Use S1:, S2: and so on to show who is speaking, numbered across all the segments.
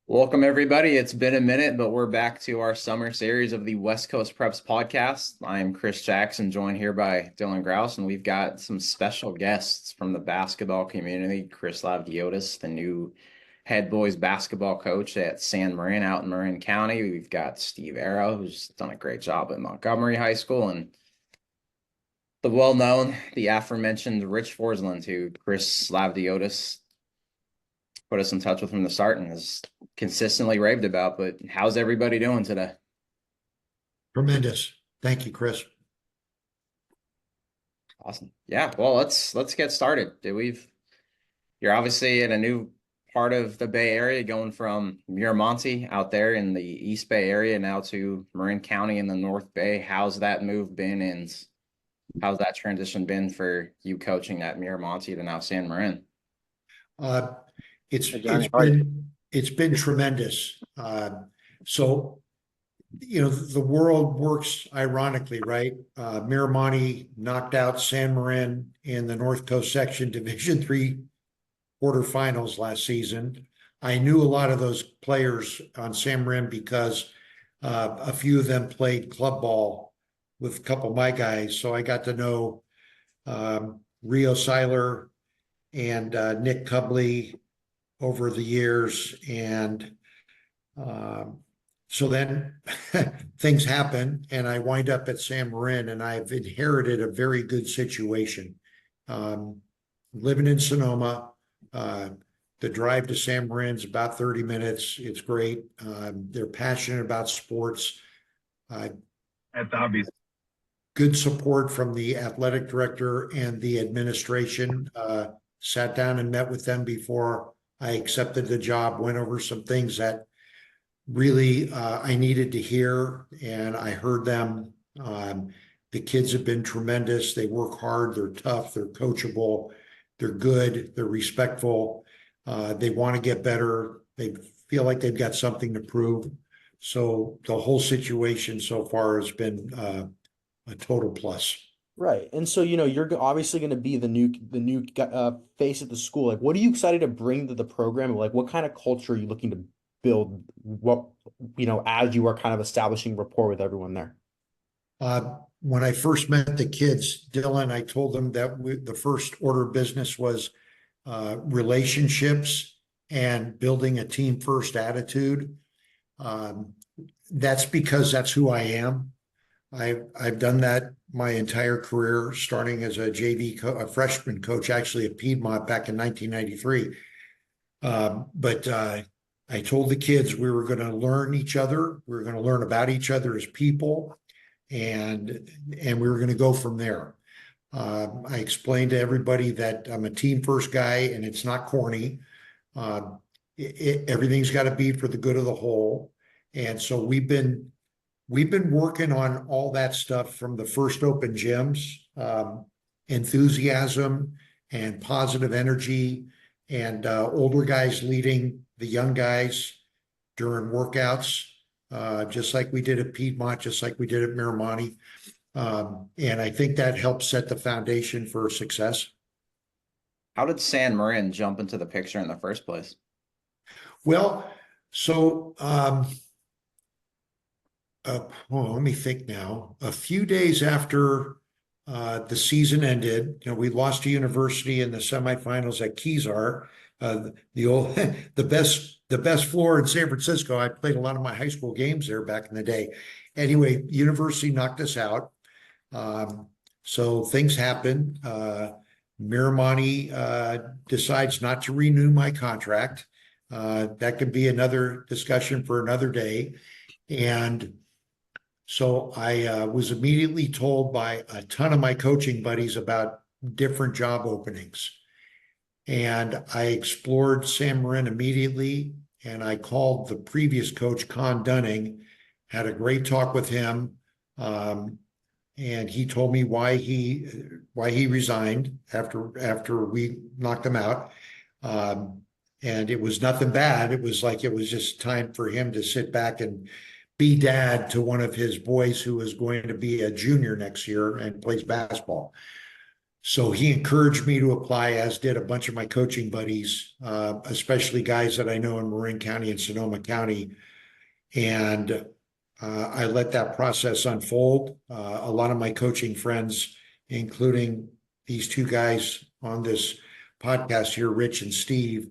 S1: Welcome, everybody. It's been a minute, but we're back to our summer series of the West Coast Preps podcast. I'm Chris Jackson, joined here by Dylan Grouse, and we've got some special guests from the basketball community. Chris Lavdiotis, the new head boys basketball coach at San Marin out in Marin County. We've got Steve Arrow, who's done a great job at Montgomery High School, and the well-known, the aforementioned Rich Forsland, who Chris Lavdiotis put us in touch with from the start and has consistently raved about. But how's everybody doing today?
S2: Tremendous. Thank you, Chris.
S1: Awesome. Yeah. Well, let's get started. You're obviously in a new part of the Bay Area, going from Miramonte out there in the East Bay area now to Marin County in the North Bay. How's that move been, and how's that transition been for you coaching at Miramonte to now San Marin?
S2: Uh, it's
S1: Hey, Johnny,
S2: it's been tremendous. So the world works ironically, right? Miramonte knocked out San Marin in the North Coast Section Division III quarterfinals last season. I knew a lot of those players on San Marin because a few of them played club ball with a couple of my guys. So I got to know Rio Seiler and Nick Cubley over the years. And so then things happen, and I wind up at San Marin, and I've inherited a very good situation. Living in Sonoma, the drive to San Marin's about 30 minutes. It's great. They're passionate about sports.
S3: That's obvious.
S2: Good support from the athletic director and the administration. Sat down and met with them before I accepted the job, went over some things that really I needed to hear, and I heard them. The kids have been tremendous. They work hard. They're tough. They're coachable. They're good. They're respectful. They want to get better. They feel like they've got something to prove. So the whole situation so far has been a total plus.
S4: Right. And so, you're obviously going to be the new face at the school. Like, what are you excited to bring to the program? Like, what kind of culture are you looking to build? As you are kind of establishing rapport with everyone there?
S2: When I first met the kids, Dylan, I told them that the first order of business was relationships and building a team first attitude. That's because that's who I am. I've done that my entire career, starting as a a freshman coach, actually at Piedmont back in 1993. But I told the kids we were going to learn each other. We were going to learn about each other as people, and we were going to go from there. I explained to everybody that I'm a team first guy, and it's not corny. Everything's got to be for the good of the whole. And so we've been working on all that stuff from the first open gyms, enthusiasm and positive energy, and older guys leading the young guys during workouts, just like we did at Piedmont, just like we did at Miramonte. And I think that helps set the foundation for success.
S1: How did San Marin jump into the picture in the first place?
S2: Well, so let me think now. A few days after the season ended, we lost to University in the semifinals at Kezar, the best floor in San Francisco. I played a lot of my high school games there back in the day. Anyway, University knocked us out. So things happen. Miramonte decides not to renew my contract. That could be another discussion for another day. And so I was immediately told by a ton of my coaching buddies about different job openings. And I explored San Marin immediately, and I called the previous coach, Con Dunning, had a great talk with him. And he told me why he resigned after we knocked him out. And it was nothing bad. It was just time for him to sit back and be dad to one of his boys who is going to be a junior next year and plays basketball. So he encouraged me to apply, as did a bunch of my coaching buddies, especially guys that I know in Marin County and Sonoma County. And I let that process unfold. A lot of my coaching friends, including these two guys on this podcast here, Rich and Steve,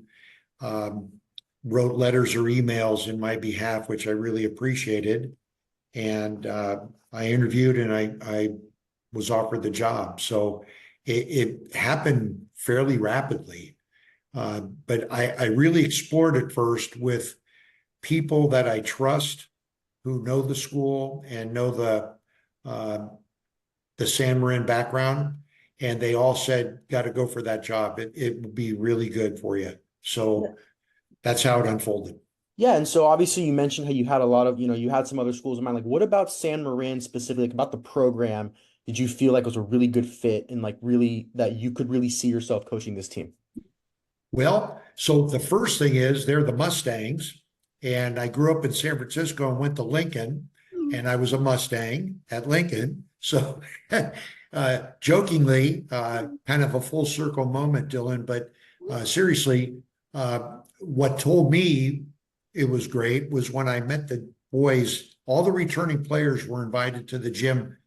S2: wrote letters or emails in my behalf, which I really appreciated. And I interviewed and I was offered the job. So it happened fairly rapidly. But I really explored it first with people that I trust, who know the school and know the San Marin background. And they all said, got to go for that job. It would be really good for you. So that's how it unfolded.
S4: Yeah, and so obviously you mentioned how you had a lot of, you had some other schools in mind. Like, what about San Marin specifically, like about the program? Did you feel like it was a really good fit and like really that you could really see yourself coaching this team?
S2: Well, so the first thing is they're the Mustangs. And I grew up in San Francisco and went to Lincoln, and I was a Mustang at Lincoln. So jokingly, kind of a full circle moment, Dylan, but seriously, what told me it was great was when I met the boys. All the returning players were invited to the gym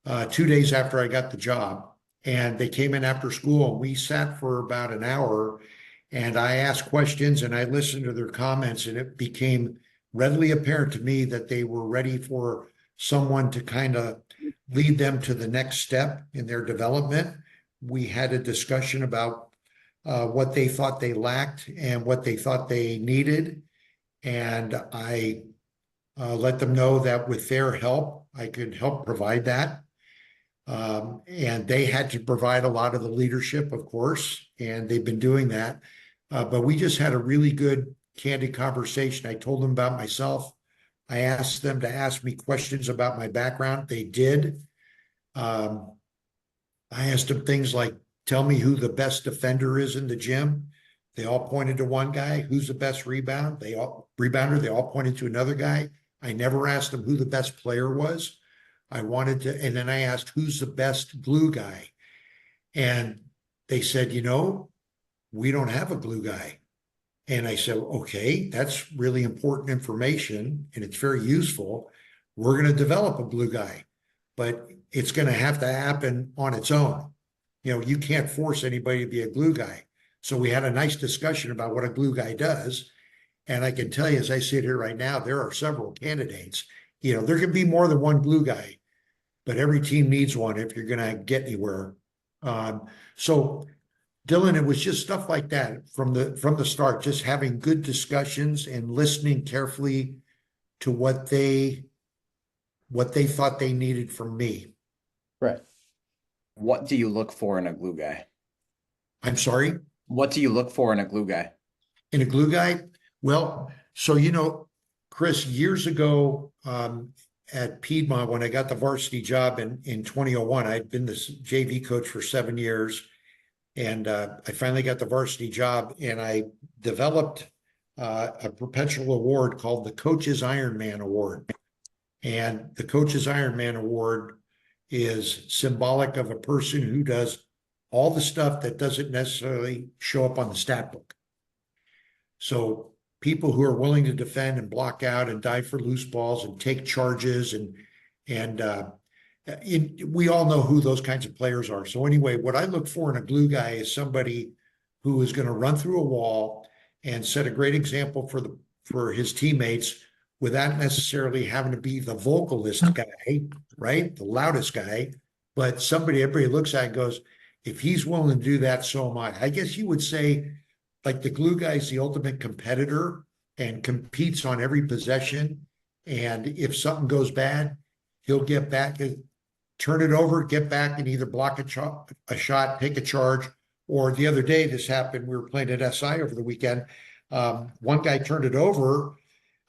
S2: 2 days after I got the job, and they came in after school and we sat for about an hour, and I asked questions and I listened to their comments, and it became readily apparent to me that they were ready for someone to kind of lead them to the next step in their development. We had a discussion about what they thought they lacked and what they thought they needed. And I let them know that with their help, I could help provide that. And they had to provide a lot of the leadership, of course, and they've been doing that. But we just had a really good, candid conversation. I told them about myself. I asked them to ask me questions about my background. They did. I asked them things like, tell me who the best defender is in the gym. They all pointed to one guy. Who's the best rebounder? They all pointed to another guy. I never asked them who the best player was. And then I asked, who's the best glue guy? And they said, we don't have a glue guy. And I said, okay, that's really important information and it's very useful. We're going to develop a glue guy, but it's going to have to happen on its own. You can't force anybody to be a glue guy. So we had a nice discussion about what a glue guy does. And I can tell you, as I sit here right now, there are several candidates. There can be more than one glue guy, but every team needs one if you're going to get anywhere. So Dylan, it was just stuff like that from the start, just having good discussions and listening carefully to what they thought they needed from me.
S4: Right.
S1: What do you look for in a glue guy?
S2: I'm sorry?
S1: What do you look for in a glue guy?
S2: In a glue guy? Well, so, Chris, years ago at Piedmont, when I got the varsity job in 2001, I'd been the JV coach for 7 years. And I finally got the varsity job, and I developed a perpetual award called the Coach's Ironman Award. And the Coach's Ironman Award is symbolic of a person who does all the stuff that doesn't necessarily show up on the stat book. So people who are willing to defend and block out and dive for loose balls and take charges and we all know who those kinds of players are. So anyway, what I look for in a glue guy is somebody who is going to run through a wall and set a great example for his teammates without necessarily having to be the vocalist guy, right? The loudest guy, but everybody looks at and goes, if he's willing to do that, so am I. I guess you would say like the glue guy is the ultimate competitor and competes on every possession. And if something goes bad, he'll get back, turn it over, get back and either block a shot, take a charge. Or the other day, this happened, we were playing at SI over the weekend. One guy turned it over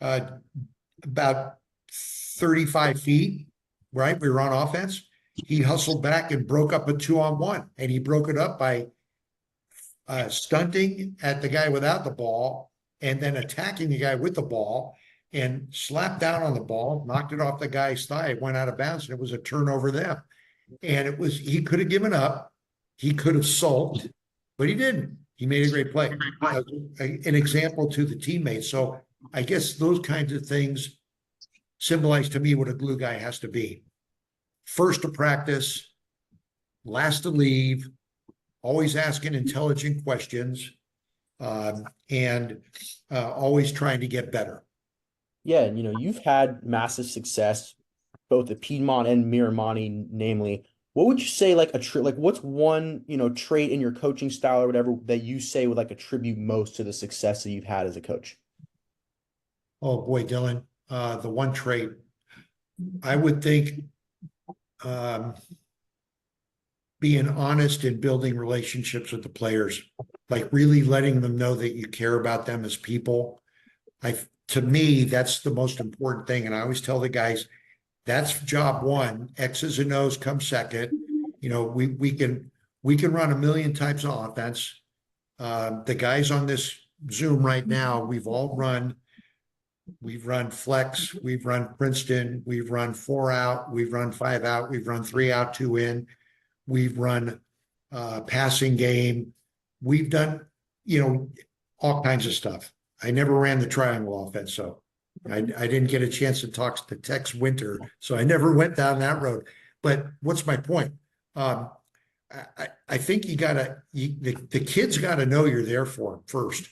S2: about 35 feet, right? We were on offense. He hustled back and broke up a 2-on-1, and he broke it up by stunting at the guy without the ball and then attacking the guy with the ball and slapped down on the ball, knocked it off the guy's thigh, it went out of bounds, and it was a turnover then. And he could have given up. he could have sulked, but he didn't. He made a great play. An example to the teammates. So I guess those kinds of things symbolize to me what a glue guy has to be. First to practice, last to leave, always asking intelligent questions, and always trying to get better.
S4: Yeah, and you've had massive success both at Piedmont and Miramonte, namely. What would you say like what's one, trait in your coaching style or whatever that you say would like attribute most to the success that you've had as a coach?
S2: Oh boy, Dylan, the one trait I would think, being honest and building relationships with the players, like really letting them know that you care about them as people. To me, that's the most important thing. And I always tell the guys, that's job one. X's and O's come second. We can run a million types of offense. The guys on this Zoom right now, we've run flex, we've run Princeton, we've run 4 out, we've run 5 out, we've run 3 out, 2 in, we've run passing game. We've done, all kinds of stuff. I never ran the triangle offense, so I didn't get a chance to talk to Tex Winter, so I never went down that road. But what's my point? I think the kids got to know you're there for them first.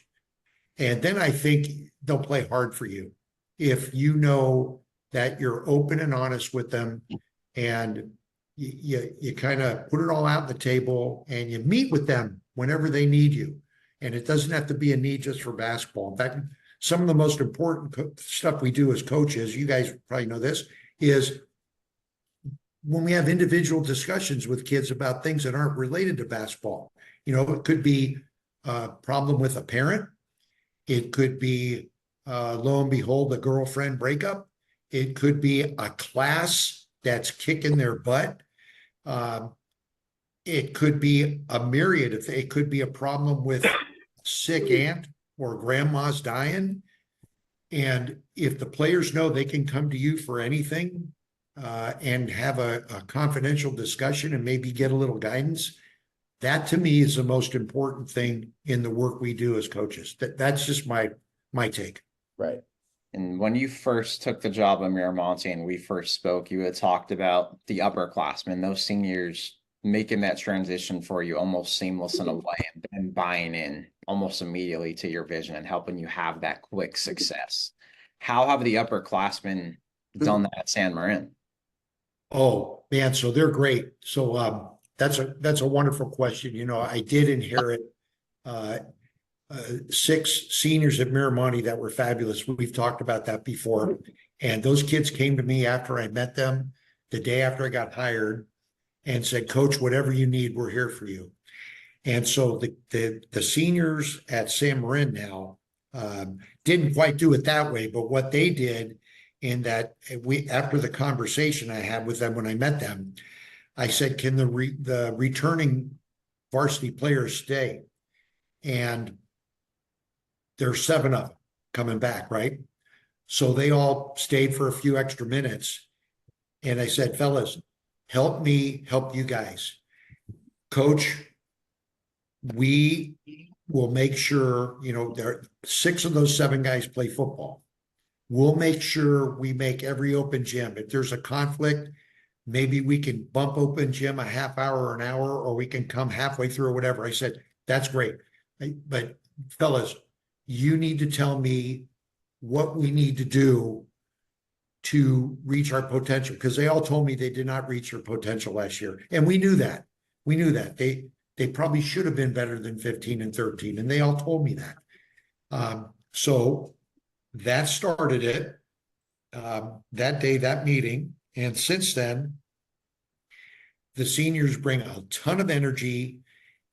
S2: And then I think they'll play hard for you if you know that you're open and honest with them, and you kind of put it all out on the table, and you meet with them whenever they need you. And it doesn't have to be a need just for basketball. In fact, some of the most important stuff we do as coaches, you guys probably know this, is when we have individual discussions with kids about things that aren't related to basketball. It could be a problem with a parent. It could be, lo and behold, a girlfriend breakup. It could be a class that's kicking their butt. It could be a myriad of things. It could be a problem with a sick aunt or grandma's dying. And if the players know they can come to you for anything, and have a confidential discussion and maybe get a little guidance, that to me is the most important thing in the work we do as coaches. That's just my take.
S4: Right.
S1: And when you first took the job at Miramonte and we first spoke, you had talked about the upperclassmen, those seniors making that transition for you almost seamless in a way, and buying in almost immediately to your vision and helping you have that quick success. How have the upperclassmen done that at San Marin?
S2: Oh man, so they're great. So that's a wonderful question. I did inherit 6 seniors at Miramonte that were fabulous. We've talked about that before. And those kids came to me after I met them, the day after I got hired, and said, Coach, whatever you need, we're here for you. And so the seniors at San Marin now didn't quite do it that way, but what they did, in that after the conversation I had with them when I met them, I said, can the returning varsity players stay? And there's 7 of them coming back, right? So they all stayed for a few extra minutes. And I said, fellas, help me help you guys. Coach, we will make sure, there 6 of those 7 guys play football. We'll make sure we make every open gym. If there's a conflict, maybe we can bump open gym a half hour or an hour, or we can come halfway through or whatever. I said, that's great. But fellas, you need to tell me what we need to do to reach our potential, because they all told me they did not reach their potential last year. And we knew that. They probably should have been better than 15 and 13. And they all told me that. So that started it, that day, that meeting. And since then, the seniors bring a ton of energy,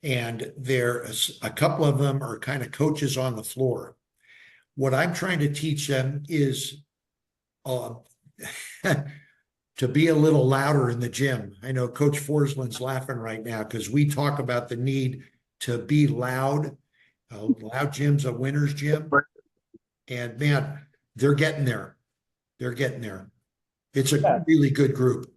S2: and a couple of them are kind of coaches on the floor. What I'm trying to teach them is to be a little louder in the gym. I know Coach Forsland's laughing right now because we talk about the need to be loud. Loud gym's a winner's gym. And man, they're getting there. It's a really good group.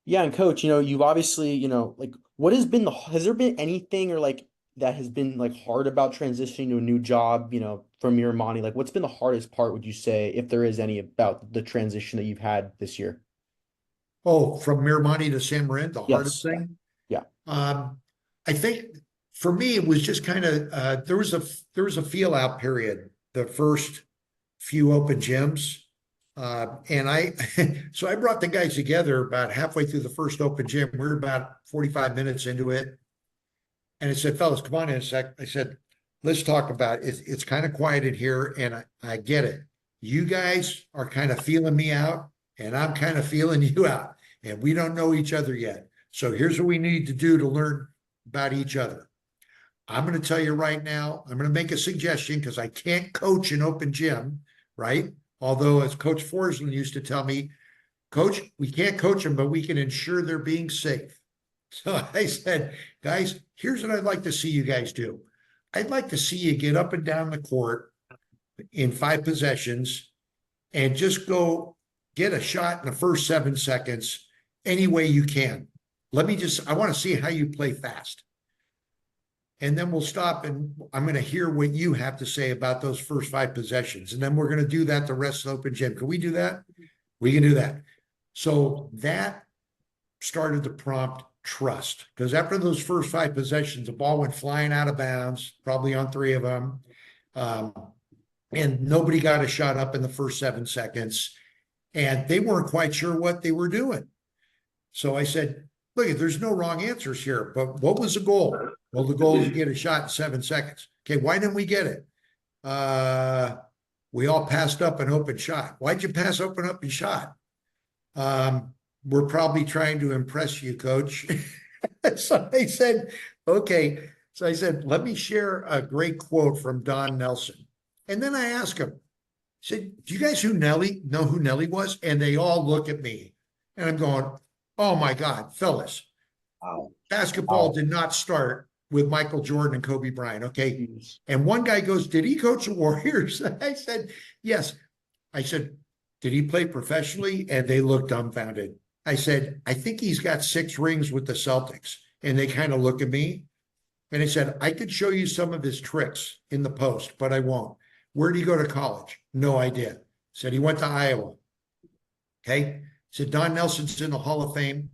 S4: Yeah, and coach, you've obviously, like what has been has there been anything or like that has been like hard about transitioning to a new job, from Miramani? Like what's been the hardest part, would you say, if there is any, about the transition that you've had this year?
S2: Oh, from Miramani to San Marin, the hardest
S4: Yes.
S2: thing.
S4: Yeah.
S2: Um, I think for me, it was just kind of there was a feel out period the first few open gyms. And I so I brought the guys together about halfway through the first open gym. We were about 45 minutes into it. And I said, fellas, come on in a sec. I said, let's talk about it. It's kind of quiet in here, and I get it. You guys are kind of feeling me out, and I'm kind of feeling you out, and we don't know each other yet. So here's what we need to do to learn about each other. I'm going to tell you right now, I'm going to make a suggestion because I can't coach an open gym, right? Although, as Coach Forsland used to tell me, Coach, we can't coach them, but we can ensure they're being safe. So I said, guys, here's what I'd like to see you guys do. I'd like to see you get up and down the court in 5 possessions and just go get a shot in the first 7 seconds any way you can. I want to see how you play fast. And then we'll stop and I'm going to hear what you have to say about those first 5 possessions. And then we're going to do that the rest of the open gym. Can we do that? We can do that. So that started to prompt trust, because after those first 5 possessions, the ball went flying out of bounds, probably on 3 of them. And nobody got a shot up in the first 7 seconds, and they weren't quite sure what they were doing. So I said, look, there's no wrong answers here, but what was the goal? Well, the goal is to get a shot in 7 seconds. Okay, why didn't we get it? We all passed up an open shot. Why'd you pass up an open shot? We're probably trying to impress you, coach. So I said, okay. So I said, let me share a great quote from Don Nelson. And then I asked him, I said, do you guys know who Nelly was? And they all look at me and I'm going, oh my God, fellas,
S1: Wow.
S2: basketball
S1: Wow.
S2: did not start with Michael Jordan and Kobe Bryant. Okay. And one guy goes, did he coach the Warriors? I said, yes. I said, did he play professionally? And they looked dumbfounded. I said, I think he's got 6 rings with the Celtics. And they kind of look at me and I said, I could show you some of his tricks in the post, but I won't. Where did he go to college? No idea. Said he went to Iowa. Okay. Said Don Nelson's in the Hall of Fame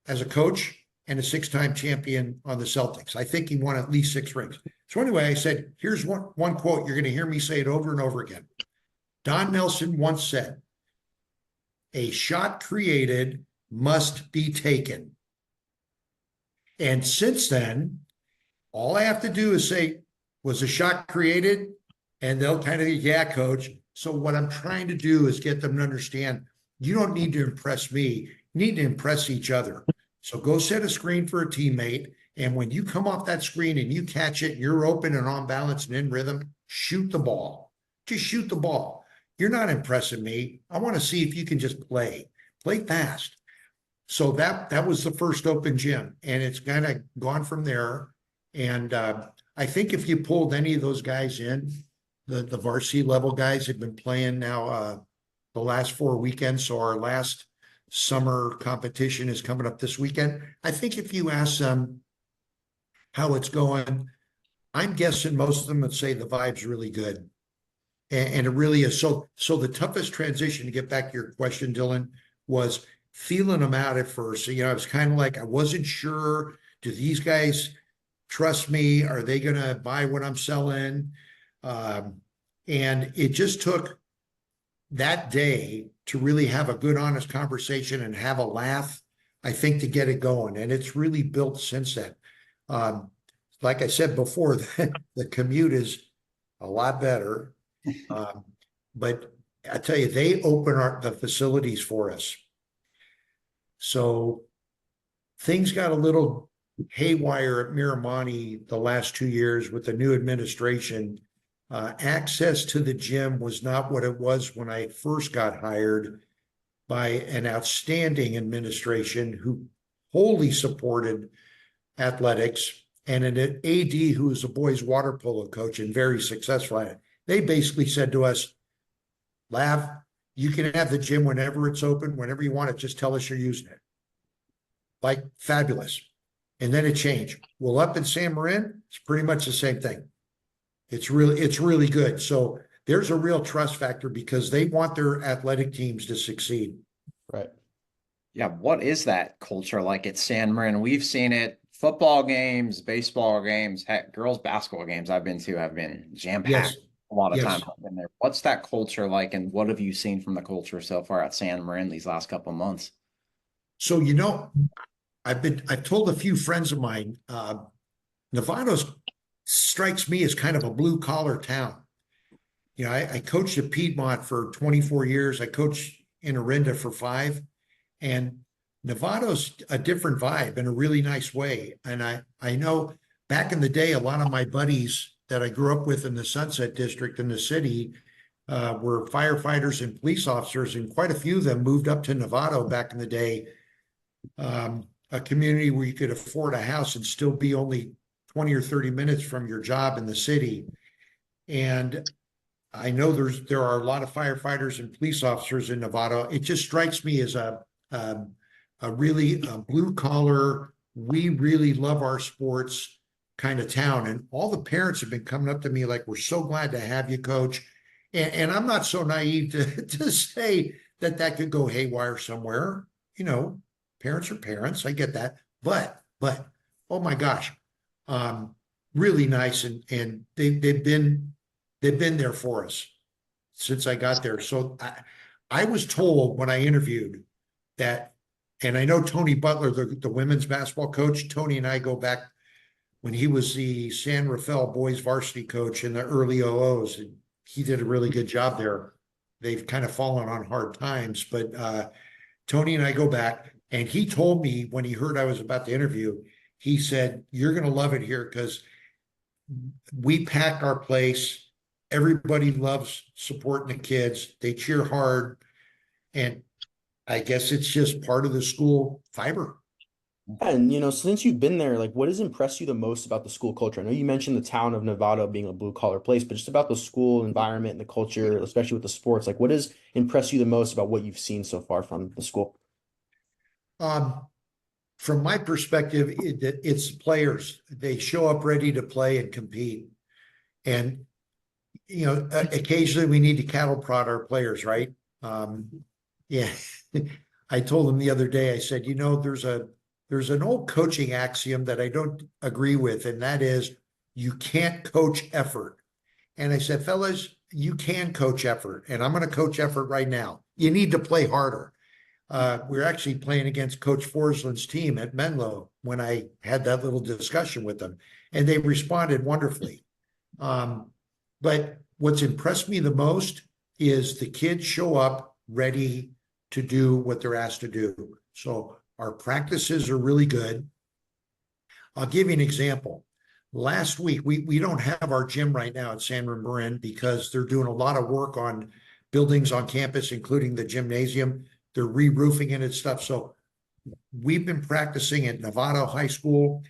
S2: as a coach and a 6-time champion on the Celtics. I think he won at least 6 rings. So anyway, I said, here's one quote. You're going to hear me say it over and over again. Don Nelson once said, a shot created must be taken. And since then, all I have to do is say, was a shot created? And they'll kind of, yeah, coach. So what I'm trying to do is get them to understand, you don't need to impress me. You need to impress each other. So go set a screen for a teammate. And when you come off that screen and you catch it, you're open and on balance and in rhythm, shoot the ball. Just shoot the ball. You're not impressing me. I want to see if you can just play fast. So that was the first open gym, and it's kind of gone from there. And I think if you pulled any of those guys in, the varsity level guys have been playing now the last 4 weekends. So our last summer competition is coming up this weekend. I think if you ask them how it's going, I'm guessing most of them would say the vibe's really good. And it really is. So the toughest transition, to get back to your question, Dylan, was feeling them out at first. So, I was kind of like, I wasn't sure, do these guys trust me? Are they going to buy what I'm selling? And it just took that day to really have a good, honest conversation and have a laugh, I think, to get it going. And it's really built since then. Like I said before, the commute is a lot better. But I tell you, they open the facilities for us. So things got a little haywire at Miramani the last 2 years with the new administration. Access to the gym was not what it was when I first got hired by an outstanding administration who wholly supported athletics, and an AD who was a boys water polo coach and very successful at it. They basically said to us, Lav, you can have the gym whenever it's open, whenever you want it, just tell us you're using it. like fabulous. And then it changed. Well, up in San Marin, it's pretty much the same thing. It's really good. So there's a real trust factor because they want their athletic teams to succeed.
S4: Right.
S1: Yeah, what is that culture like at San Marin? We've seen it football games, baseball games, heck, girls basketball games I've been to have been
S2: Yes.
S1: jam-packed a lot of
S2: Yes.
S1: times I've been there. What's that culture like, and what have you seen from the culture so far at San Marin these last couple of months?
S2: So, I've told a few friends of mine, Nevada's strikes me as kind of a blue collar town. I coached at Piedmont for 24 years. I coached in Orinda for 5, and Nevada's a different vibe in a really nice way. And I know back in the day, a lot of my buddies that I grew up with in the Sunset District in the city were firefighters and police officers, and quite a few of them moved up to Nevada back in the day. A community where you could afford a house and still be only 20 or 30 minutes from your job in the city. And I know there are a lot of firefighters and police officers in Nevada. It just strikes me as a really blue collar, we really love our sports kind of town. And all the parents have been coming up to me like, we're so glad to have you, coach. And I'm not so naive to say that could go haywire somewhere. Parents are parents. I get that. But oh my gosh, really nice. And they've been there for us since I got there. So I was told when I interviewed that, and I know Tony Butler, the women's basketball coach, Tony and I go back when he was the San Rafael boys varsity coach in the early OOs. And he did a really good job there. They've kind of fallen on hard times, but Tony and I go back, and he told me when he heard I was about to interview, he said, you're going to love it here because we pack our place. Everybody loves supporting the kids. They cheer hard. And I guess it's just part of the school fiber.
S4: And since you've been there, like what has impressed you the most about the school culture? I know you mentioned the town of Nevada being a blue collar place, but just about the school environment and the culture, especially with the sports, like what has impressed you the most about what you've seen so far from the school?
S2: From my perspective, it's players. They show up ready to play and compete. And, occasionally we need to cattle prod our players, right? Yeah. I told them the other day, I said, there's an old coaching axiom that I don't agree with, and that is you can't coach effort. And I said, fellas, you can coach effort, and I'm going to coach effort right now. You need to play harder. We're actually playing against Coach Forsland's team at Menlo when I had that little discussion with them, and they responded wonderfully. But what's impressed me the most is the kids show up ready to do what they're asked to do. So our practices are really good. I'll give you an example. Last week, we don't have our gym right now at San Marin because they're doing a lot of work on buildings on campus, including the gymnasium. They're re-roofing it and stuff. So we've been practicing at Nevada High School.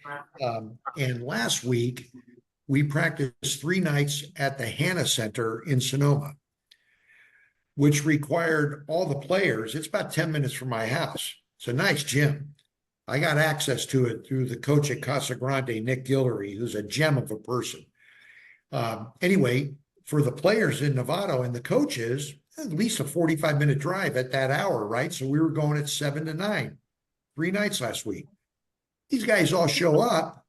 S2: And last week, we practiced 3 nights at the Hanna Center in Sonoma, which required all the players. It's about 10 minutes from my house. It's a nice gym. I got access to it through the coach at Casa Grande, Nick Guillory, who's a gem of a person. Anyway, for the players in Nevada and the coaches, at least a 45-minute drive at that hour, right? So we were going at 7 to 9, 3 nights last week. These guys all show up,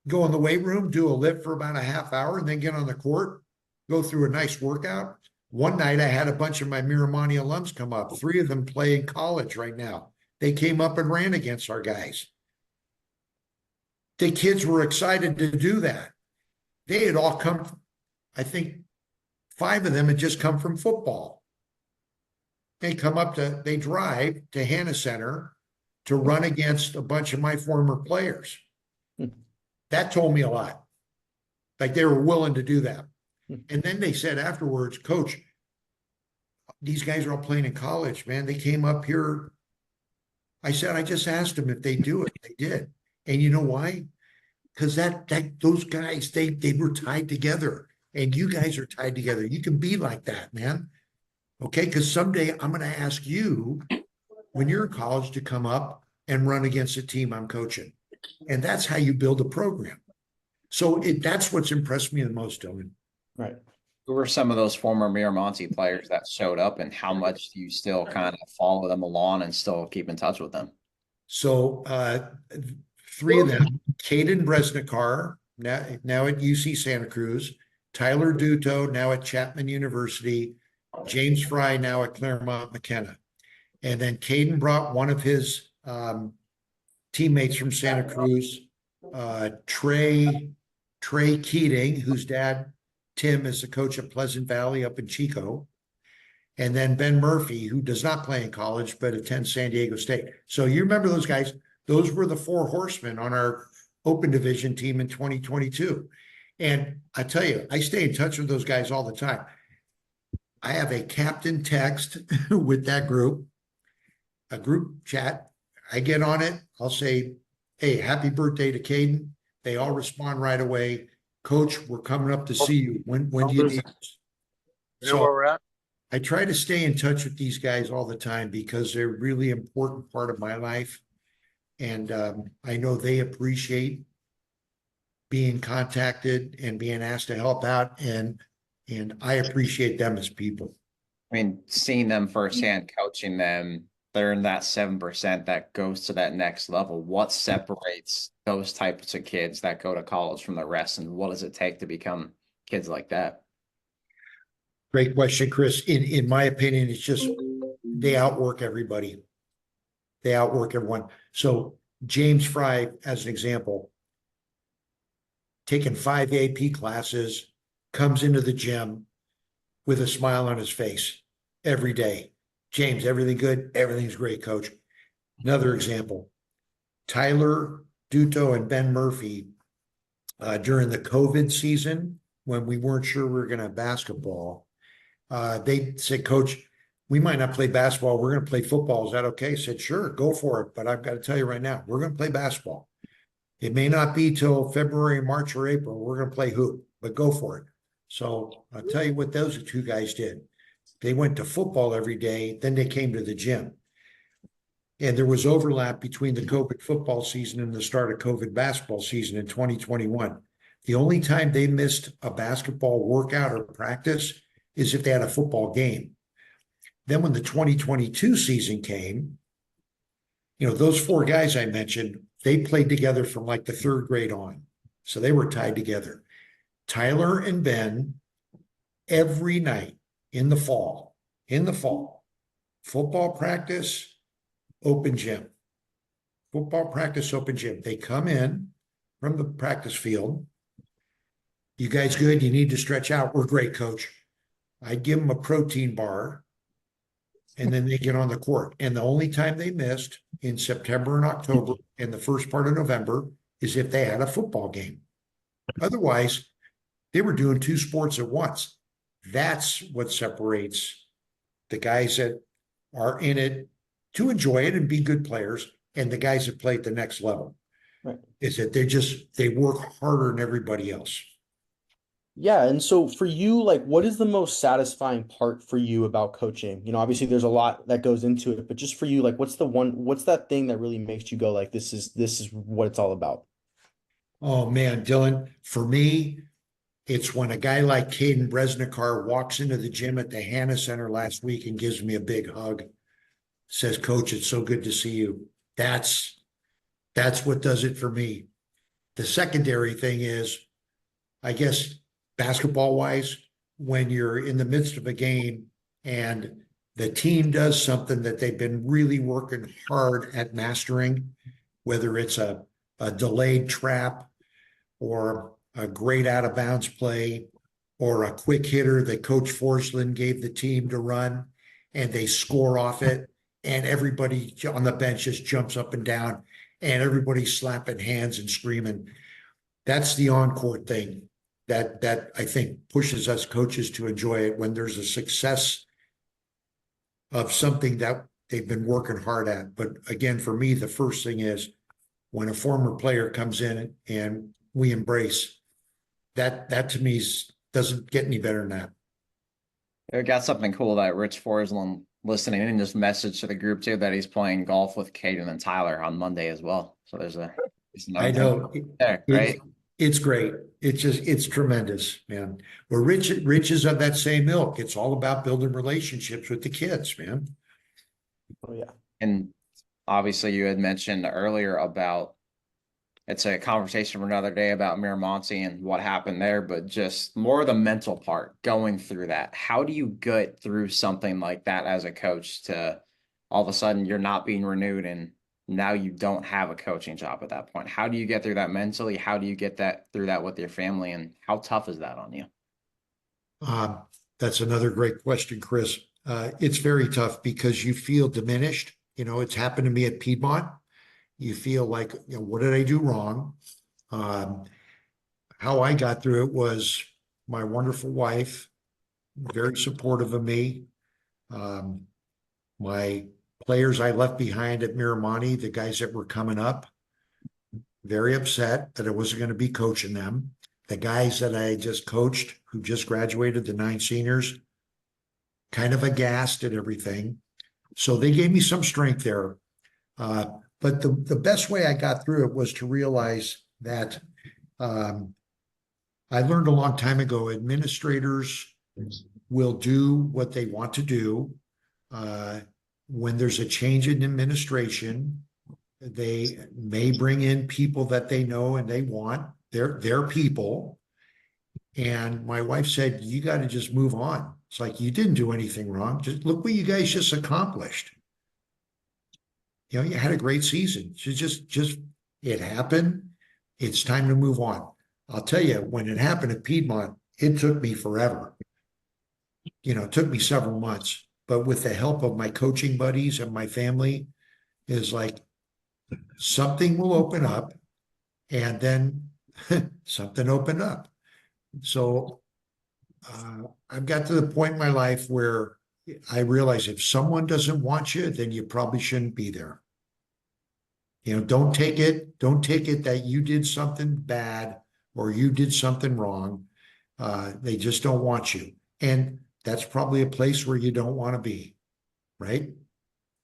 S2: go in the weight room, do a lift for about a half hour, and then get on the court, go through a nice workout. One night I had a bunch of my Miramani alums come up. 3 of them play in college right now. They came up and ran against our guys. The kids were excited to do that. They had all come, I think 5 of them had just come from football. They drive to Hanna Center to run against a bunch of my former players. That told me a lot. Like they were willing to do that. And then they said afterwards, Coach, these guys are all playing in college, man. They came up here. I said, I just asked them if they do it. They did. And you know why? Because those guys, they were tied together, and you guys are tied together. You can be like that, man. Okay. Because someday I'm going to ask you when you're in college to come up and run against the team I'm coaching. And that's how you build a program. So that's what's impressed me the most, Dylan.
S4: Right.
S1: Who were some of those former Miramonte players that showed up, and how much do you still kind of follow them along and still keep in touch with them?
S2: So three of them: Caden Bresnikar, now at UC Santa Cruz; Tyler Duto, now at Chapman University; James Fry, now at Claremont McKenna. And then Caden brought one of his teammates from Santa Cruz, Trey Keating, whose dad, Tim, is the coach at Pleasant Valley up in Chico. And then Ben Murphy, who does not play in college, but attends San Diego State. So you remember those guys? Those were the four horsemen on our open division team in 2022. And I tell you, I stay in touch with those guys all the time. I have a captain text with that group, a group chat. I get on it. I'll say, hey, happy birthday to Caden. They all respond right away. Coach, we're coming up to see you. When do you need us?
S3: You know where we're at?
S2: I try to stay in touch with these guys all the time because they're a really important part of my life. And I know they appreciate being contacted and being asked to help out. And I appreciate them as people.
S1: I mean, seeing them firsthand, coaching them, they're in that 7% that goes to that next level. What separates those types of kids that go to college from the rest, and what does it take to become kids like that?
S2: Great question, Chris. In my opinion, it's just they outwork everybody. They outwork everyone. So James Fry, as an example, taking 5 AP classes, comes into the gym with a smile on his face every day. James, everything good? Everything's great, coach. Another example, Tyler Duto and Ben Murphy, during the COVID season, when we weren't sure we were going to have basketball, they said, Coach, we might not play basketball. We're going to play football. Is that okay? I said, sure, go for it. But I've got to tell you right now, we're going to play basketball. It may not be till February, March, or April. We're going to play hoop, but go for it. So I'll tell you what those two guys did. They went to football every day. Then they came to the gym. And there was overlap between the COVID football season and the start of COVID basketball season in 2021. The only time they missed a basketball workout or practice is if they had a football game. Then when the 2022 season came, those four guys I mentioned, they played together from like the third grade on. So they were tied together. Tyler and Ben, every night in the fall, football practice, open gym. Football practice, open gym. They come in from the practice field. You guys good? You need to stretch out. We're great, coach. I give them a protein bar, and then they get on the court. And the only time they missed in September and October and the first part of November is if they had a football game. Otherwise, they were doing two sports at once. That's what separates the guys that are in it to enjoy it and be good players and the guys that play at the next level.
S4: Right.
S2: Is that they work harder than everybody else.
S4: Yeah, and so for you, like, what is the most satisfying part for you about coaching? Obviously there's a lot that goes into it, but just for you, like, what's that thing that really makes you go like, this is what it's all about?
S2: Oh man, Dylan, for me, it's when a guy like Caden Bresnikar walks into the gym at the Hannah Center last week and gives me a big hug, says, Coach, it's so good to see you. That's what does it for me. The secondary thing is, I guess, basketball wise, when you're in the midst of a game and the team does something that they've been really working hard at mastering, whether it's a delayed trap or a great out of bounds play or a quick hitter that Coach Forsland gave the team to run, and they score off it, and everybody on the bench just jumps up and down and everybody's slapping hands and screaming. That's the on-court thing that I think pushes us coaches to enjoy it, when there's a success of something that they've been working hard at. But again, for me, the first thing is when a former player comes in and we embrace that, to me doesn't get any better than that.
S1: We got something cool that Rich Forsland listening and just message to the group too that he's playing golf with Caden and Tyler on Monday as well. So there's
S2: I
S1: another
S2: know
S1: there,
S2: it's
S1: right?
S2: it's great. It's tremendous, man. Well, Rich is of that same ilk. It's all about building relationships with the kids, man.
S4: Oh yeah.
S1: And obviously you had mentioned earlier about it's a conversation for another day about Miramonte and what happened there, but just more the mental part going through that. How do you get through something like that as a coach to all of a sudden you're not being renewed and now you don't have a coaching job at that point? How do you get through that mentally? How do you get that through that with your family? And how tough is that on you?
S2: Um, that's another great question, Chris. It's very tough because you feel diminished. You know, it's happened to me at Piedmont. You feel like, you know, what did I do wrong? Um, how I got through it was my wonderful wife, very supportive of me. Um, my players I left behind at Miramonte, the guys that were coming up, very upset that I wasn't going to be coaching them. The guys that I just coached, who just graduated, the 9 seniors, kind of aghast at everything. So they gave me some strength there. But the best way I got through it was to realize that I learned a long time ago, administrators will do what they want to do. When there's a change in administration, they may bring in people that they know and they want. They're people. And my wife said, you got to just move on. It's like, you didn't do anything wrong. Just look what you guys just accomplished. You know, you had a great season. Just it happened. It's time to move on. I'll tell you, when it happened at Piedmont, it took me forever. You know, it took me several months. But with the help of my coaching buddies and my family, is like something will open up, and then something opened up. So I've got to the point in my life where I realize if someone doesn't want you, then you probably shouldn't be there. You know, don't take it that you did something bad or you did something wrong. They just don't want you. And that's probably a place where you don't want to be, right?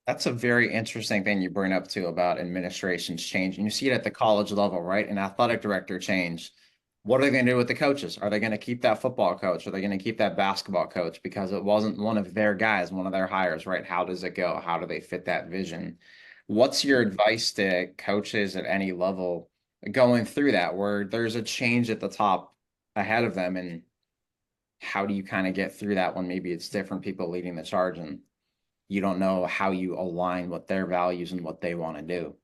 S1: That's a very interesting thing you bring up too about administrations changing. You see it at the college level, right? An athletic director change. What are they going to do with the coaches? Are they going to keep that football coach? Are they going to keep that basketball coach because it wasn't one of their guys, one of their hires, right? How does it go? How do they fit that vision? What's your advice to coaches at any level going through that where there's a change at the top ahead of them? And how do you kind of get through that when maybe it's different people leading the charge and you don't know how you align with their values and what they want to do?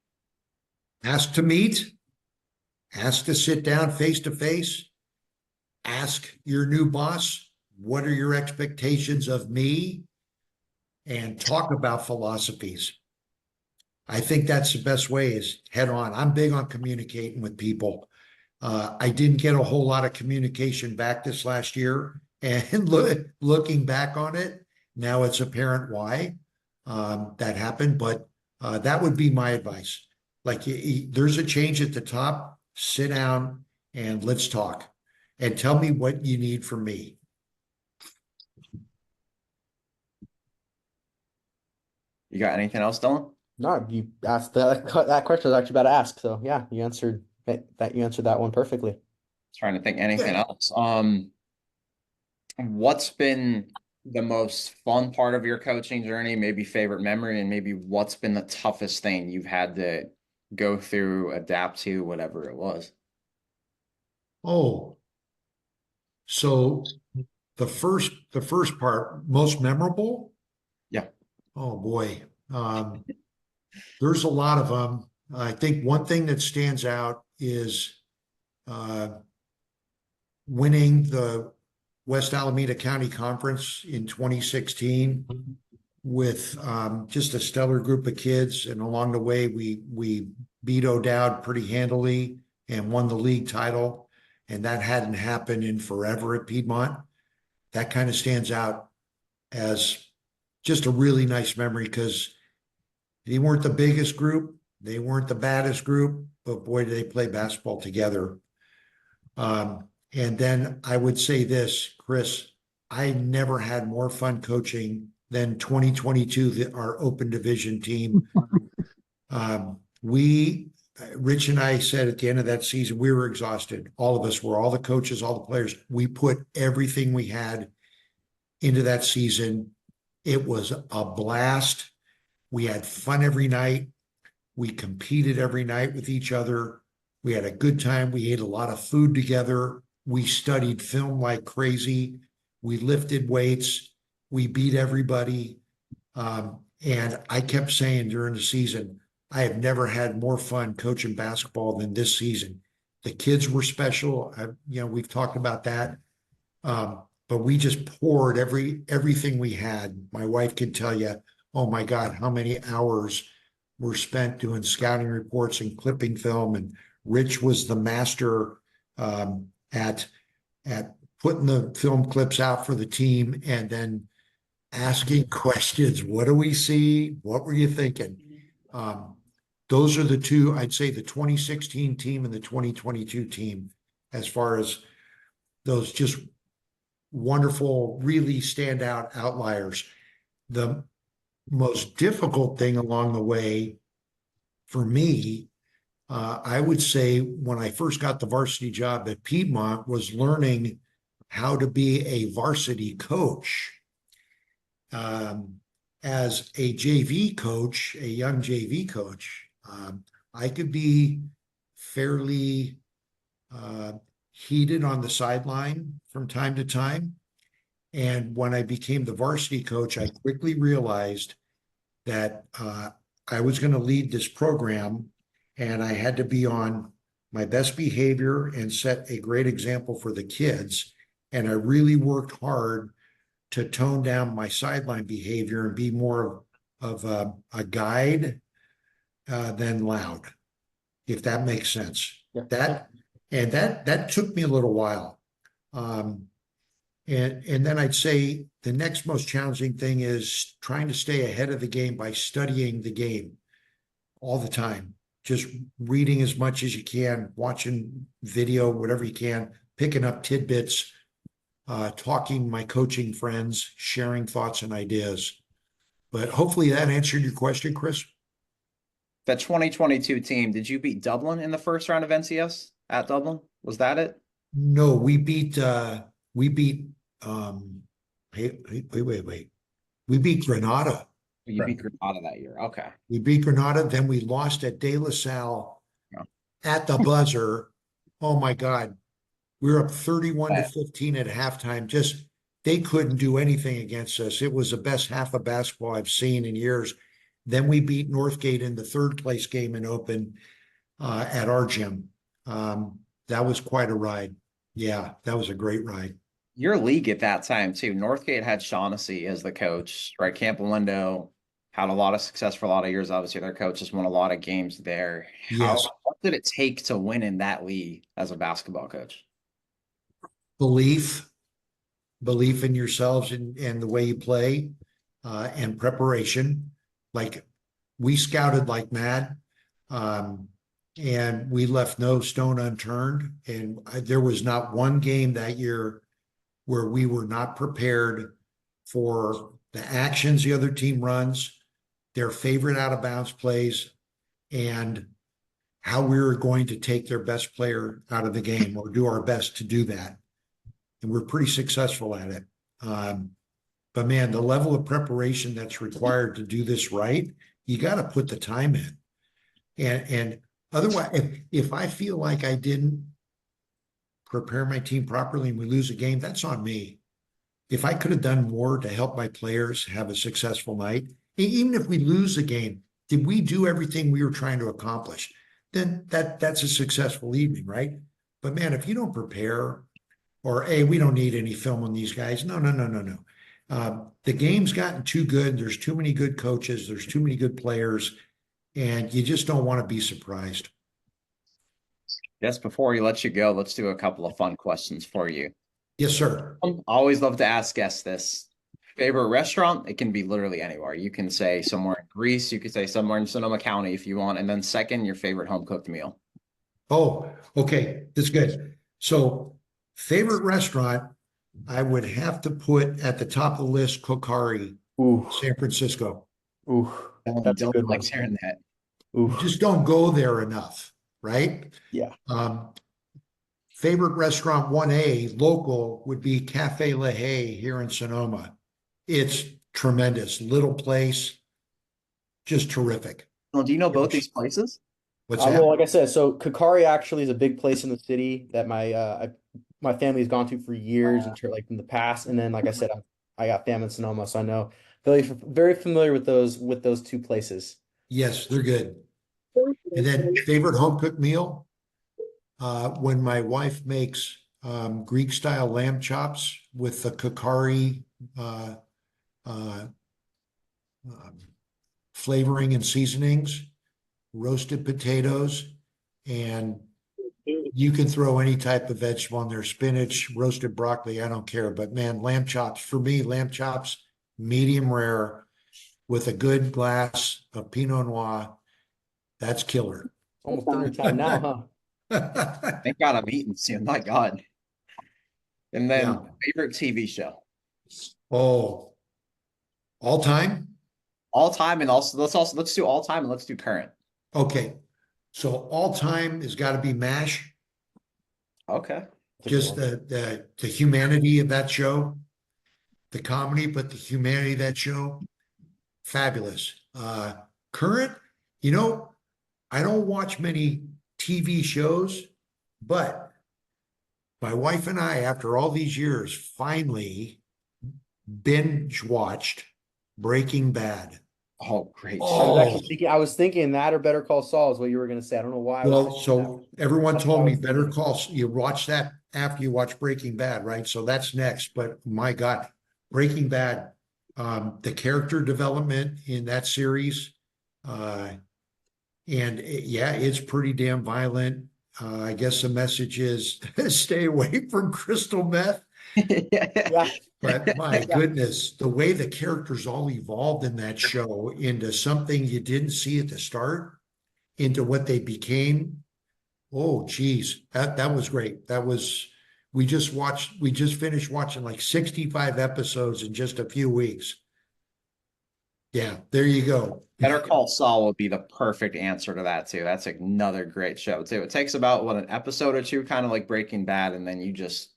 S2: Ask to meet, ask to sit down face to face, ask your new boss, what are your expectations of me? And talk about philosophies. I think that's the best way is head on. I'm big on communicating with people. I didn't get a whole lot of communication back this last year. And looking back on it, now it's apparent why that happened. But that would be my advice. Like there's a change at the top, sit down and let's talk and tell me what you need from me.
S1: You got anything else, Dylan?
S4: No, you asked that question I was actually about to ask. So yeah, you answered that one perfectly.
S1: Trying to think anything
S2: Yeah.
S1: else. What's been the most fun part of your coaching journey, maybe favorite memory, and maybe what's been the toughest thing you've had to go through, adapt to, whatever it was?
S2: Oh, so the first part, most memorable.
S1: Yeah.
S2: Oh boy. There's a lot of them. I think one thing that stands out is uh, winning the West Alameda County Conference in 2016 with just a stellar group of kids. And along the way, we beat O'Dowd pretty handily and won the league title. And that hadn't happened in forever at Piedmont. That kind of stands out as just a really nice memory because they weren't the biggest group, they weren't the baddest group, but boy, did they play basketball together. And then I would say this, Chris, I never had more fun coaching than 2022, our open division team. Rich and I said at the end of that season, we were exhausted. All of us were, all the coaches, all the players. We put everything we had into that season. It was a blast. We had fun every night. We competed every night with each other. We had a good time. We ate a lot of food together. We studied film like crazy. We lifted weights. We beat everybody. And I kept saying during the season, I have never had more fun coaching basketball than this season. The kids were special. We've talked about that. But we just poured everything we had. My wife can tell you, oh my God, how many hours were spent doing scouting reports and clipping film. And Rich was the master at putting the film clips out for the team and then asking questions. What do we see? What were you thinking? Those are the two, I'd say the 2016 team and the 2022 team, as far as those just wonderful, really standout outliers. The most difficult thing along the way for me, I would say when I first got the varsity job at Piedmont, was learning how to be a varsity coach. As a JV coach, a young JV coach, I could be fairly heated on the sideline from time to time. And when I became the varsity coach, I quickly realized that I was going to lead this program and I had to be on my best behavior and set a great example for the kids. And I really worked hard to tone down my sideline behavior and be more of a guide than loud, if that makes sense.
S4: Yeah.
S2: That took me a little while. And then I'd say the next most challenging thing is trying to stay ahead of the game by studying the game all the time. Just reading as much as you can, watching video, whatever you can, picking up tidbits, talking to my coaching friends, sharing thoughts and ideas. But hopefully that answered your question, Chris.
S1: That 2022 team, did you beat Dublin in the first round of NCS at Dublin? Was that it?
S2: No, we beat we beat Granada.
S1: You beat Granada that year. Okay.
S2: We beat Granada, then we lost at De La Salle
S1: Yeah.
S2: at the buzzer. Oh my God. We were up 31-15 at halftime. Just they couldn't do anything against us. It was the best half of basketball I've seen in years. Then we beat Northgate in the third place game in open at our gym. That was quite a ride. Yeah, that was a great ride.
S1: Your league at that time too. Northgate had Shaughnessy as the coach, right? Camp Lindo had a lot of success for a lot of years. Obviously, their coaches won a lot of games there.
S2: Yes.
S1: What did it take to win in that league as a basketball coach?
S2: Belief in yourselves and the way you play, and preparation. Like we scouted like mad, and we left no stone unturned. And there was not one game that year where we were not prepared for the actions the other team runs, their favorite out of bounds plays, and how we were going to take their best player out of the game or do our best to do that. And we're pretty successful at it. But man, the level of preparation that's required to do this right, you got to put the time in. And otherwise, if I feel like I didn't prepare my team properly and we lose a game, that's on me. If I could have done more to help my players have a successful night, even if we lose the game, did we do everything we were trying to accomplish? Then that's a successful evening, right? But man, if you don't prepare, or hey, we don't need any film on these guys. No. The game's gotten too good. There's too many good coaches. There's too many good players, and you just don't want to be surprised.
S1: Yes, before we let you go, let's do a couple of fun questions for you.
S2: Yes, sir.
S1: I always love to ask guests this. Favorite restaurant? It can be literally anywhere. You can say somewhere in Greece. You could say somewhere in Sonoma County if you want. And then second, your favorite home cooked meal.
S2: Oh, okay. That's good. So favorite restaurant, I would have to put at the top of the list Kokari
S4: Ooh,
S2: San Francisco.
S4: ooh, that's a
S1: Dylan
S4: good one.
S1: likes hearing that.
S2: You
S4: Ooh,
S2: just don't go there enough, right?
S4: yeah.
S2: Um, favorite restaurant 1A local would be Cafe La Haye here in Sonoma. It's tremendous. Little place, just terrific.
S1: Well, do you know both these places?
S2: What's
S4: Well,
S2: that?
S4: like I said, so Kakari actually is a big place in the city that my family's gone to for years, like in the past. And then, like I said, I got family in Sonoma, so I know very familiar with those two places.
S2: Yes, they're good. And then favorite home cooked meal? When my wife makes Greek style lamb chops with the Kakari uh, uh, um, flavoring and seasonings, roasted potatoes, and you can throw any type of vegetable on there, spinach, roasted broccoli, I don't care. But man, lamb chops, for me, lamb chops, medium rare with a good glass of Pinot Noir, that's killer.
S4: Almost dinner time now, huh?
S1: Thank God I'm eating soon. My God. And
S2: Yeah.
S1: then favorite TV show,
S2: Oh, all time?
S1: all time, and let's do all time and let's do current.
S2: Okay. So all time has got to be MASH.
S1: Okay.
S4: That's a good
S2: Just
S4: one.
S2: the humanity of that show, the comedy, but the humanity of that show, fabulous. Current, you know, I don't watch many TV shows, but my wife and I, after all these years, finally binge watched Breaking Bad.
S1: Oh, great
S2: Oh,
S1: show.
S4: I was thinking that or Better Call Saul is what you were going to say. I don't know why I was
S2: well,
S4: thinking that.
S2: so everyone
S4: That's what I
S2: told me
S4: was
S2: Better
S4: thinking.
S2: Call. You watch that after you watch Breaking Bad, right? So that's next. But my God, Breaking Bad, the character development in that series, uh, yeah, it's pretty damn violent. I guess the message is stay away from crystal meth.
S4: Yeah,
S2: But my
S4: yeah.
S2: goodness, the way the characters all evolved in that show into something you didn't see at the start, into what they became. Oh, geez, that was great. We just finished watching like 65 episodes in just a few weeks. Yeah, there you go.
S1: Better Call Saul would be the perfect answer to that too. That's another great show too. It takes about what an episode or two, kind of like Breaking Bad, and then you just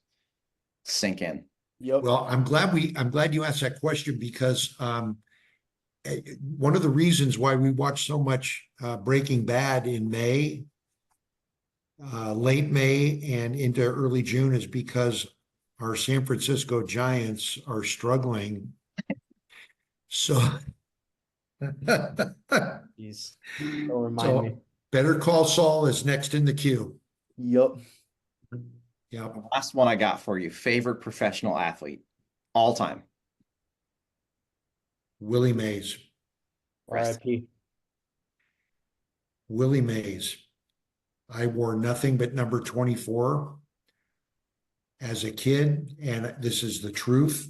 S1: sink in.
S4: Yep.
S2: Well, I'm glad you asked that question because one of the reasons why we watched so much Breaking Bad in May, late May and into early June is because our San Francisco Giants are struggling. So,
S4: Jeez. Don't remind me.
S2: so Better Call Saul is next in the queue.
S4: Yep.
S2: Yep.
S1: Last one I got for you. Favorite professional athlete all time.
S2: Willie Mays.
S1: Rest.
S4: R.I.P.
S2: Willie Mays. I wore nothing but number 24 as a kid, and this is the truth.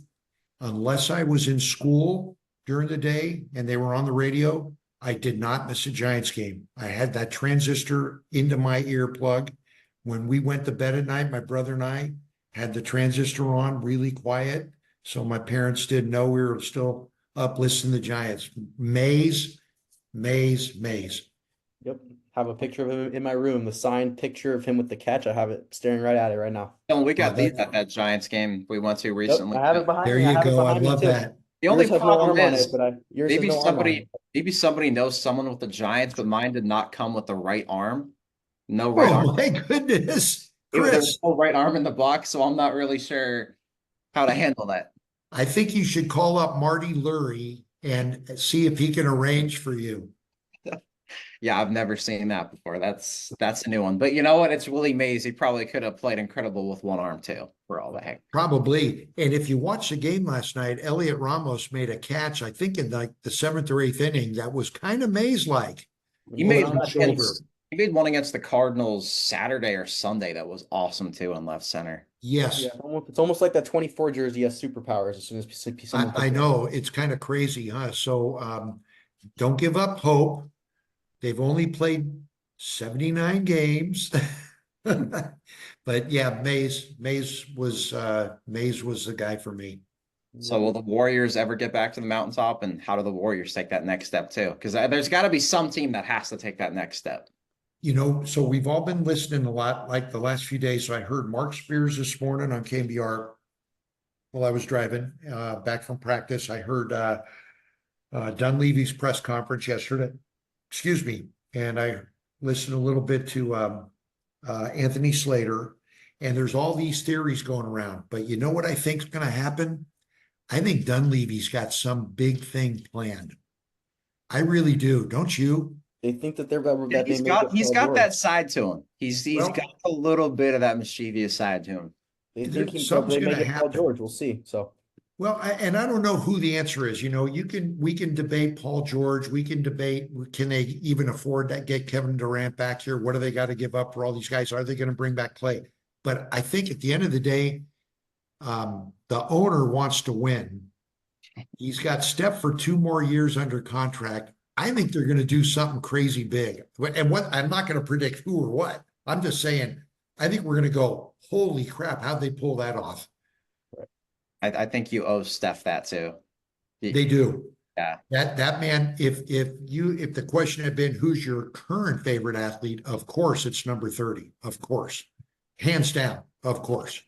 S2: Unless I was in school during the day and they were on the radio, I did not miss a Giants game. I had that transistor into my earplug. When we went to bed at night, my brother and I had the transistor on really quiet. So my parents didn't know we were still up listening to Giants. Mays, Mays, Mays.
S4: Yep. Have a picture of him in my room, the signed picture of him with the catch. I have it staring right at it right now.
S1: And we
S2: Well,
S1: got these at that Giants game we went to
S4: Yep.
S1: recently.
S4: I have it behind
S2: there
S4: me. I
S2: you
S4: have it
S2: go. I
S4: behind me
S2: love
S4: too.
S2: that.
S1: The only
S4: Yours has no
S1: problem
S4: arm on it,
S1: is
S4: but yours has
S1: maybe
S4: no arm on it.
S1: somebody knows someone with the Giants, but mine did not come with the right arm. No right arm.
S2: Oh my goodness,
S1: There was
S2: Chris.
S1: no right arm in the box, so I'm not really sure how to handle that.
S2: I think you should call up Marty Lurie and see if he can arrange for you.
S1: Yeah, I've never seen that before. That's a new one. But you know what? It's Willie Mays. He probably could have played incredible with one arm too, for all the heck.
S2: Probably. And if you watched the game last night, Elliot Ramos made a catch, I think in like the seventh or eighth inning, that was kind of Mays-like.
S1: He
S2: Over
S1: made
S2: his
S1: one
S2: shoulder.
S1: against the Cardinals Saturday or Sunday that was awesome too in left center.
S2: Yes,
S4: Yeah, it's almost like that 24 jersey has superpowers as soon as someone
S2: I
S4: puts it.
S2: know. It's kind of crazy, huh? So don't give up hope. They've only played 79 games. But yeah, Mays was the guy for me.
S1: So will the Warriors ever get back to the mountaintop, and how do the Warriors take that next step too? Because there's got to be some team that has to take that next step.
S2: So we've all been listening a lot, like the last few days. So I heard Mark Spears this morning on KBR while I was driving back from practice. I heard Dunleavy's press conference yesterday. Excuse me. And I listened a little bit to Anthony Slater. And there's all these theories going around. But you know what I think is going to happen? I think Dunleavy's got some big thing planned. I really do. Don't you?
S4: They think that they're that
S1: He's
S4: they may
S1: got
S4: get Paul George.
S1: that side to him. He's
S2: Well,
S1: got a little bit of that mischievous side to him.
S4: They think
S2: something's
S4: they may
S2: going to
S4: get Paul
S2: happen.
S4: George. We'll see. So.
S2: Well, and I don't know who the answer is. We can debate Paul George. We can debate, can they even afford to get Kevin Durant back here? What do they got to give up for all these guys? Are they going to bring back Clay? But I think at the end of the day, the owner wants to win. He's got Steph for 2 more years under contract. I think they're going to do something crazy big. And what I'm not going to predict who or what. I'm just saying, I think we're going to go, holy crap, how'd they pull that off?
S1: I think you owe Steph that too.
S2: They do.
S1: Yeah.
S2: That man, if the question had been who's your current favorite athlete, of course it's number 30. Of course. Hands down, of course.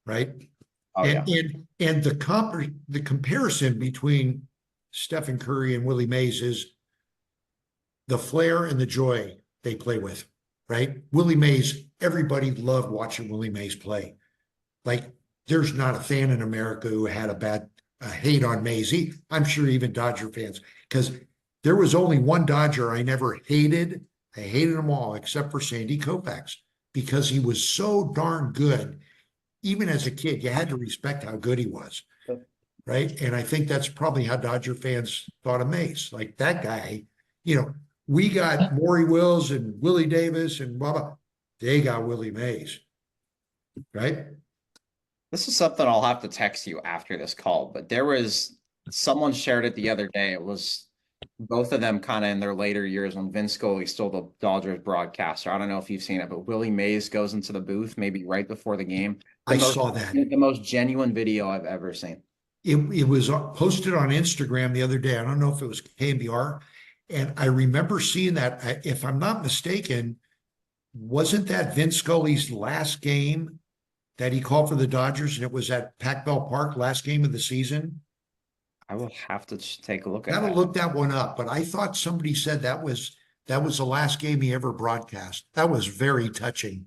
S2: Right?
S1: Oh,
S2: and
S1: yeah.
S2: and the comparison between Stephen Curry and Willie Mays is the flair and the joy they play with, right? Willie Mays, everybody loved watching Willie Mays play. Like, there's not a fan in America who had a hate on Mays. I'm sure even Dodger fans, because there was only one Dodger I never hated. I hated them all except for Sandy Koufax, because he was so darn good. Even as a kid, you had to respect how good he was, right? And I think that's probably how Dodger fans thought of Mays. Like, that guy, we got Maury Wills and Willie Davis and blah, blah. They got Willie Mays, right?
S1: This is something I'll have to text you after this call, but someone shared it the other day. It was both of them kind of in their later years when Vince Scully's still the Dodgers broadcaster. I don't know if you've seen it, but Willie Mays goes into the booth maybe right before the game.
S2: I saw that.
S1: The most genuine video I've ever seen.
S2: It was posted on Instagram the other day. I don't know if it was KBR. And I remember seeing that. If I'm not mistaken, wasn't that Vince Scully's last game that he called for the Dodgers, and it was at Pac Bell Park, last game of the season?
S1: I will have to take a look at that.
S2: Gotta look that one up, but I thought somebody said that was the last game he ever broadcast. That was very touching.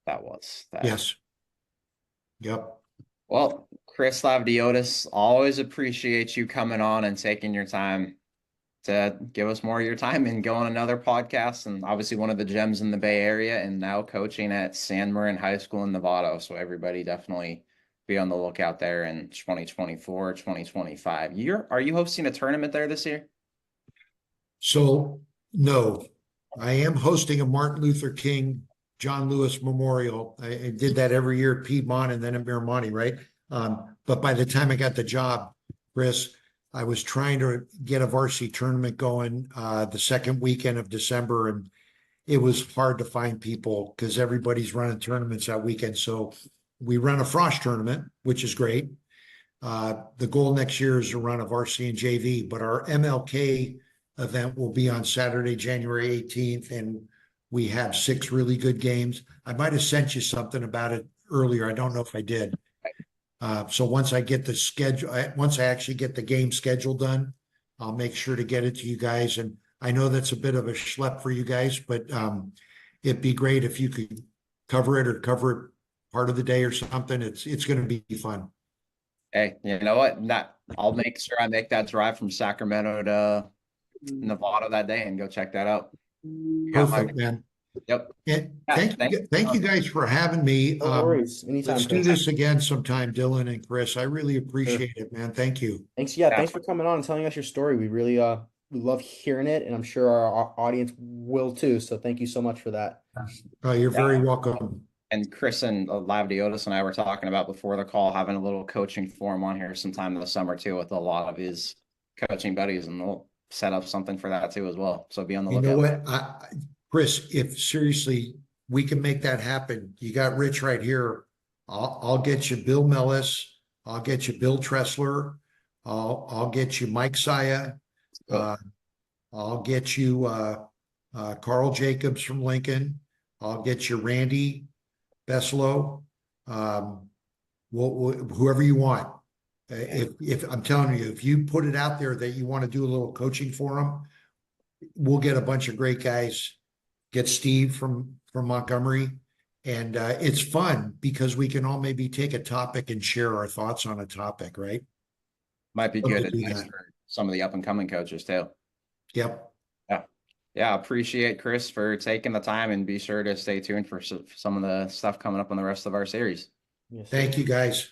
S1: That was.
S2: Yes. Yep.
S1: Well, Chris Lavdiotis, always appreciate you coming on and taking your time to give us more of your time and go on another podcast. And obviously one of the gems in the Bay Area, and now coaching at San Marin High School in Nevada. So everybody definitely be on the lookout there in 2024, 2025. Are you hosting a tournament there this year?
S2: So, no, I am hosting a Martin Luther King, John Lewis Memorial. I did that every year at Piedmont and then at Miramonte, right? But by the time I got the job, Chris, I was trying to get a varsity tournament going the second weekend of December, and it was hard to find people because everybody's running tournaments that weekend. So we run a Frosh tournament, which is great. The goal next year is to run a varsity and JV, but our MLK event will be on Saturday, January 18th, and we have 6 really good games. I might have sent you something about it earlier. I don't know if I did. So once I get the schedule, once I actually get the game schedule done, I'll make sure to get it to you guys. And I know that's a bit of a schlep for you guys, but it'd be great if you could cover it part of the day or something. It's going to be fun.
S1: Hey, you know what? I'll make sure I make that drive from Sacramento to Nevada that day and go check that out.
S2: Perfect, man.
S1: Yep.
S2: And thank you guys for having me.
S4: No worries. Anytime.
S2: Let's do this again sometime, Dylan and Chris. I really appreciate it, man. Thank you.
S4: Thanks. Yeah, thanks for coming on and telling us your story. We really we love hearing it, and I'm sure our audience will too. So thank you so much for that.
S2: You're very welcome.
S1: And Chris and Lavdiotis and I were talking about before the call having a little coaching forum on here sometime in the summer too with a lot of his coaching buddies, and we'll set up something for that too as well. So be on the lookout.
S2: You know what, Chris, if seriously we can make that happen, you got Rich right here. I'll get you Bill Mellis, I'll get you Bill Tressler. I'll get you Mike Saya. I'll get you Carl Jacobs from Lincoln. I'll get you Randy Beslow. Whoever you want. If I'm telling you, if you put it out there that you want to do a little coaching for them, we'll get a bunch of great guys. Get Steve from Montgomery, and it's fun because we can all maybe take a topic and share our thoughts on a topic, right?
S1: Might be
S2: Love
S1: good
S2: to do
S1: advice
S2: that.
S1: for some of the up and coming coaches too.
S2: Yep.
S1: Yeah. Yeah. Appreciate Chris for taking the time, and be sure to stay tuned for some of the stuff coming up on the rest of our series.
S4: Yes, sir.
S2: Thank you, guys.